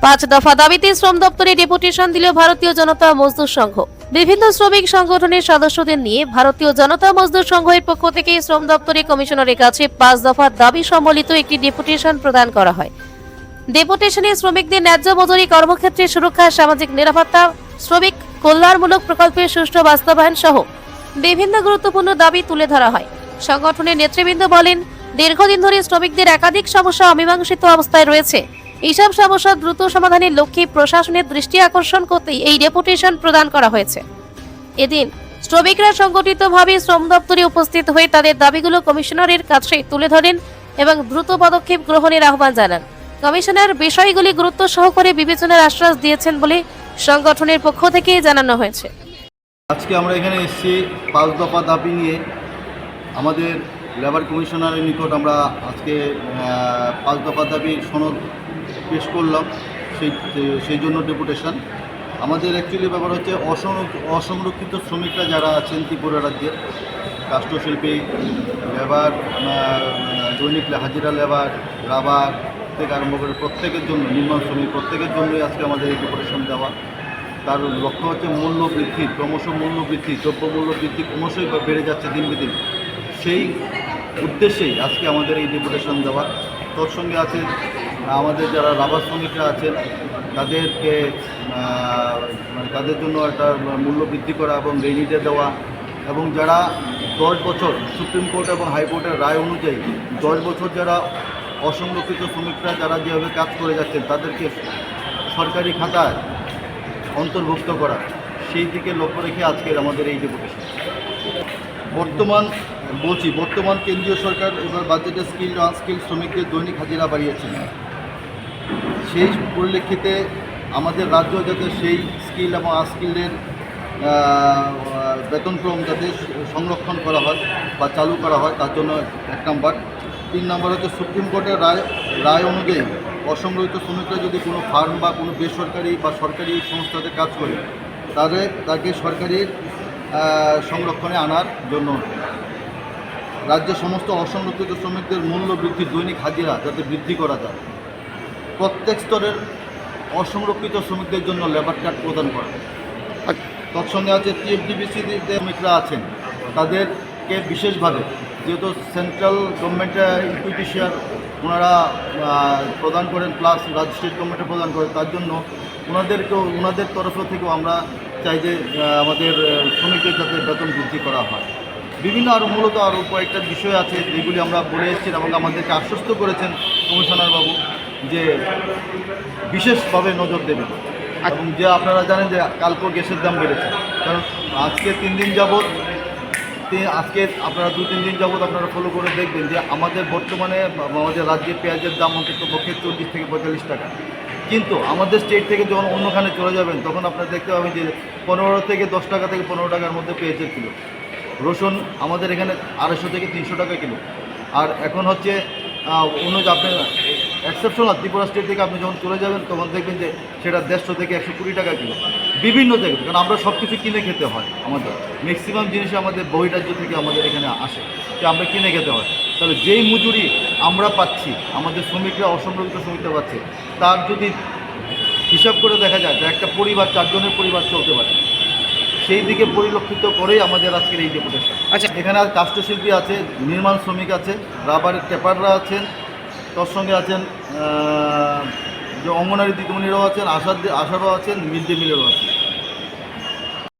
5 দফা দাবিতে শ্রম দপ্তরে ডেপুটেশন দিল ভারতীয় জনতা মজদুর সংঘ। বিভিন্ন শ্রমিক সংগঠনের সদস্যদের নিয়ে ভারতীয় জনতা মজদুর সংঘের পক্ষ থেকে শ্রম দপ্তরে কমিশনারের কাছে 5 দফা দাবি সম্বলিত একটি ডেপুটেশন প্রদান করা হয়। ডেপুটেশনে শ্রমিকদের ন্যায্য মজুরি, কর্মক্ষেত্রে সুরক্ষা, সামাজিক নিরাপত্তা, শ্রমিক কল্যাণমূলক প্রকল্পের সুষ্ঠু বাস্তবায়ন সহ বিভিন্ন গুরুত্বপূর্ণ দাবি তুলে ধরা হয়। সংগঠনের নেতৃবৃন্দ বলেন, দীর্ঘদিন ধরে শ্রমিকদের একাধিক সমস্যা অমীমাংসিত অবস্থায় রয়েছে। এইসব সমস্যা দ্রুত সমাধানের লক্ষ্যে প্রশাসনের দৃষ্টি আকর্ষণ করতেই এই ডেপুটেশন প্রদান করা হয়েছে। এদিন শ্রমিকরা সংগঠিতভাবে শ্রম দপ্তরে উপস্থিত হয়ে তাদের দাবিগুলো কমিশনারের কাছে তুলে ধরেন এবং দ্রুত পদক্ষেপ গ্রহণের আহ্বান জানান। কমিশনার বিষয়গুলি গুরুত্ব সহকারে বিবেচনার আশ্বাস দিয়েছেন বলে সংগঠনের পক্ষ থেকে জানানো হয়েছে। আজকে আমরা এখানে এসেছি 5 দফা দাবি নিয়ে। আমাদের লেবার কমিশনারের নিকট আমরা আজকে 5 দফা দাবি সনদ পেশ করলাম। সেই জন্য ডেপুটেশন। আমাদের অ্যাকচুয়ালি ব্যাপার হচ্ছে অসংরক্ষিত শ্রমিকরা যারা আছেন ত্রিপুরা রাজ্যের, কাষ্ঠশিল্পী, লেবার, দৈনিক হাজিরা লেবার, রাবার থেকে আরম্ভ করে প্রত্যেকের জন্য, নির্মাণ শ্রমিক প্রত্যেকের জন্যই আজকে আমাদের এই ডেপুটেশন দেওয়া। তার লক্ষ্য হচ্ছে মূল্য বৃদ্ধি, ক্রমশ মূল্য বৃদ্ধি, দ্রব্যমূল্য বৃদ্ধি ক্রমশই বেড়ে যাচ্ছে দিন দিন। সেই উদ্দেশ্যেই আজকে আমাদের এই ডেপুটেশন দেওয়া। তৎসঙ্গে আছে আমাদের যারা রাবার শ্রমিকরা আছেন তাদেরকে তাদের জন্য একটা মূল্য বৃদ্ধি করা এবং রেনিডে দেওয়া, এবং যারা 10 বছর সুপ্রিম কোর্ট এবং হাইকোর্টের রায় অনুযায়ী 10 বছর যারা অসংরক্ষিত শ্রমিকরা যারা যেভাবে কাজ করে যাচ্ছেন তাদেরকে সরকারি খাতায় অন্তর্ভুক্ত করা, সেই দিকে লক্ষ্য রেখে আজকের আমাদের এই ডেপুটেশন। বর্তমান কেন্দ্রীয় সরকার এবার বাজেটে স্কিল আনস্কিল শ্রমিকদের দৈনিক হাজিরা বাড়িয়েছেন। সেই পরিপ্রেক্ষিতে আমাদের রাজ্য যাতে সেই স্কিল এবং আনস্কিলদের বেতনক্রম যাতে সংরক্ষণ করা হয় বা চালু করা হয়, তার জন্য 1 নম্বর। 3 নম্বর হচ্ছে সুপ্রিম কোর্টের রায় অনুযায়ী অসংরক্ষিত শ্রমিকরা যদি কোনো ফার্ম বা কোনো বেসরকারি বা সরকারি সংস্থাতে কাজ করে তাকে সরকারি সংরক্ষণে আনার জন্য রাজ্যের সমস্ত অসংরক্ষিত শ্রমিকদের মূল্য বৃদ্ধি, দৈনিক হাজিরা যাতে বৃদ্ধি করা যায়। প্রত্যেক স্তরের অসংরক্ষিত শ্রমিকদের জন্য লেবার কার্ড প্রদান করা। তৎসঙ্গে আছে টিএফডিবিসিতে শ্রমিকরা আছেন তাদেরকে বিশেষভাবে, যেহেতু সেন্ট্রাল গভর্নমেন্টের ইকুইটি শেয়ার ওনারা প্রদান করেন প্লাস স্টেট গভর্নমেন্টে প্রদান করেন, তার জন্য ওনাদের তরফ থেকেও আমরা চাই যে আমাদের শ্রমিকদের যাতে বেতন বৃদ্ধি করা হয়। বিভিন্ন মূলত আরও কয়েকটা বিষয় আছে যেগুলি আমরা বলে এসেছি এবং আমাদেরকে আশ্বস্ত করেছেন কমিশনার বাবু যে বিশেষভাবে নজর দেবেন। এবং যে আপনারা জানেন যে কালকে গ্যাসের দাম বেড়েছে, কারণ আজকে 3 দিন যাবৎ, আজকে আপনারা 2-3 দিন যাবৎ আপনারা ফলো করে দেখবেন যে আমাদের বর্তমানে আমাদের রাজ্যে পেঁয়াজের দাম অন্তত পক্ষে 40 থেকে 45 টাকা। কিন্তু আমাদের স্টেট থেকে যখন অন্যখানে চলে যাবেন তখন আপনারা দেখতে পাবেন যে 15 থেকে 10 টাকা থেকে 15 টাকার মধ্যে পেঁয়াজের কিলো। রসুন আমাদের এখানে 250 থেকে 300 টাকা কিলো। আর এখন হচ্ছে অন্য আপনি এক্সেপশনাল ত্রিপুরা স্টেট থেকে আপনি যখন চলে যাবেন তখন দেখবেন যে সেটা 150 থেকে 120 টাকা কিলো বিভিন্ন জায়গায়। কারণ আমরা সব কিছু কিনে খেতে হয়, আমাদের ম্যাক্সিমাম জিনিস আমাদের বহিরাজ্য থেকে আমাদের এখানে আসে, যে আমরা কিনে খেতে হয়। তাহলে যেই মজুরি আমরা পাচ্ছি, আমাদের শ্রমিকরা অসংরক্ষিত শ্রমিকরা পাচ্ছে, তার যদি হিসাব করে দেখা যায় যে একটা পরিবার 4 জনের পরিবার চলতে পারে, সেই দিকে পরিলক্ষিত করেই আমাদের আজকের এই ডেপুটেশন। আচ্ছা, এখানে কাষ্ঠশিল্পী আছে, নির্মাণ শ্রমিক আছে, রাবারের টেপাররা আছেন, তার সঙ্গে আছেন যে অঙ্গনারী দিদিমণিরাও আছেন, আশারও আছেন, মিড ডে মিলেরও আছেন।